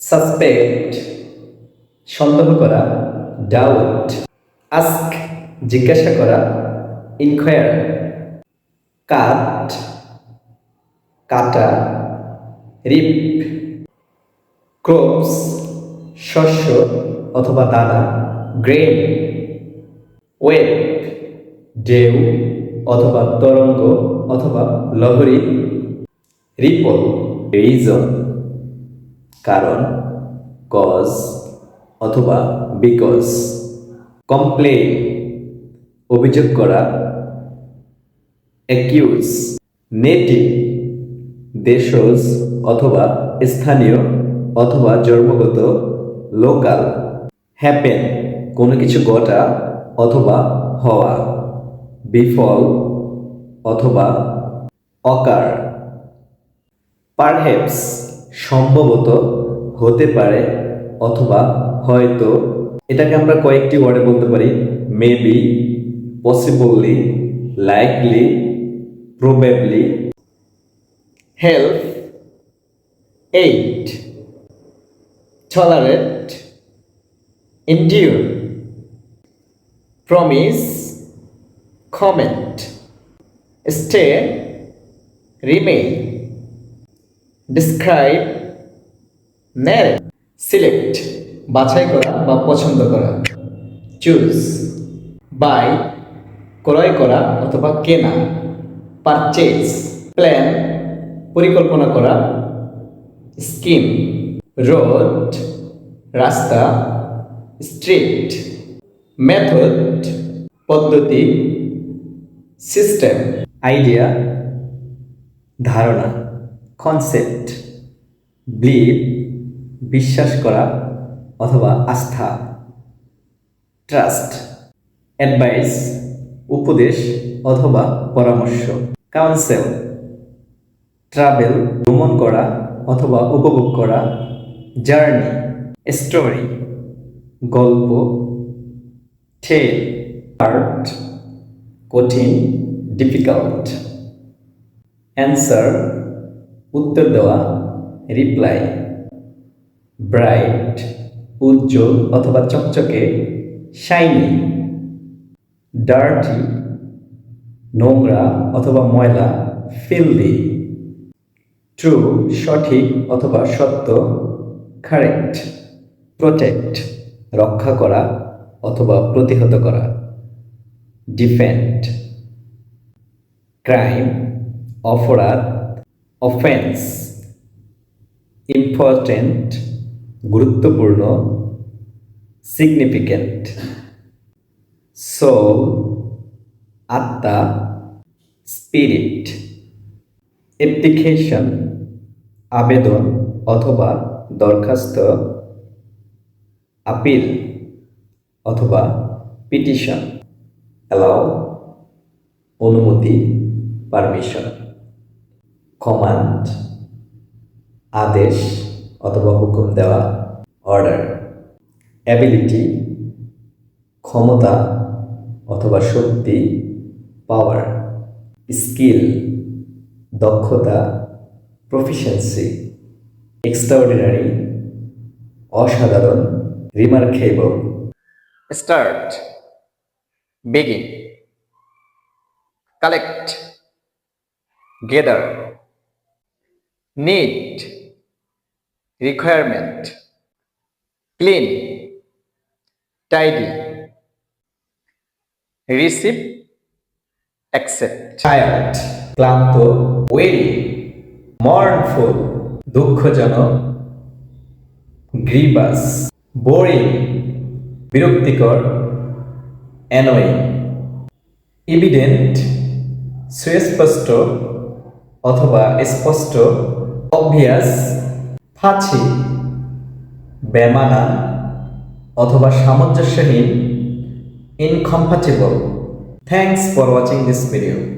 Suspect সন্দেহ করা, doubt. Ask জিজ্ঞাসা করা, ইনকোয়ার। কাট কাটা, রিপ। ক্রপস শস্য অথবা দানা, গ্রেন। ওয়েভ ঢেউ অথবা তরঙ্গ অথবা লহরী, রিপল। রিজন কারণ, কজ অথবা বিকজ। কমপ্লেইন অভিযোগ করা, অ্যাকিউজ। নেটিভ দেশজ অথবা স্থানীয় অথবা জন্মগত, লোকাল। হ্যাপেন কোনো কিছু ঘটা অথবা হওয়া, বিফল অথবা অকার। পারহ্যাপস সম্ভবত, হতে পারে অথবা হয়তো। এটাকে আমরা কয়েকটি ওয়ার্ডে বলতে পারি, maybe, possibly, likely, probably. Help, aid, tolerate, endure, promise, comment, stay, remain, describe, narrate. Select বাছাই করা বা পছন্দ করা, চুজ। বাই ক্রয় করা অথবা কেনা, পারচেজ। প্ল্যান পরিকল্পনা করা, স্কিম। রোড রাস্তা, স্ট্রিট। মেথড পদ্ধতি, সিস্টেম। আইডিয়া ধারণা, কনসেপ্ট। বিলিভ বিশ্বাস করা অথবা আস্থা, ট্রাস্ট। অ্যাডভাইস উপদেশ অথবা পরামর্শ, কাউন্সেল। ট্রাভেল ভ্রমণ করা অথবা উপভোগ করা, জার্নি। স্টোরি গল্প, টেল আর্ট কঠিন, ডিফিকাল্ট। অ্যান্সার উত্তর দেওয়া, রিপ্লাই। ব্রাইট উজ্জ্বল অথবা চকচকে, শাইনি। ডার্টি নোংরা অথবা ময়লা, ফিল্দি। ট্রু সঠিক অথবা সত্য, কারেক্ট। প্রোটেক্ট রক্ষা করা অথবা প্রতিহত করা, ডিফেন্ড। ক্রাইম অপরাধ, অফেন্স। ইম্পর্টেন্ট গুরুত্বপূর্ণ, সিগনিফিক্যান্ট। সোল আত্মা, স্পিরিট। অ্যাপ্লিকেশন আবেদন অথবা দরখাস্ত, আপিল অথবা পিটিশন। অ্যালাউ অনুমতি, পারমিশন। কমান্ড আদেশ অথবা হুকুম দেওয়া, অর্ডার। অ্যাবিলিটি ক্ষমতা অথবা শক্তি, পাওয়ার। স্কিল দক্ষতা, প্রফিসিয়েন্সি। এক্সট্রাঅর্ডিনারি অসাধারণ, remarkable. Start begin, collect, gather, need, requirement, clean, tidy, receive, accept. Tired ক্লান্ত, weary, mournful দুঃখজনক, grievous, boring বিরক্তিকর, annoying. evident সুস্পষ্ট অথবা স্পষ্ট, obvious ফাঁচি, বেমানান অথবা সামঞ্জস্যহীন, incompatible. Thanks for watching this video.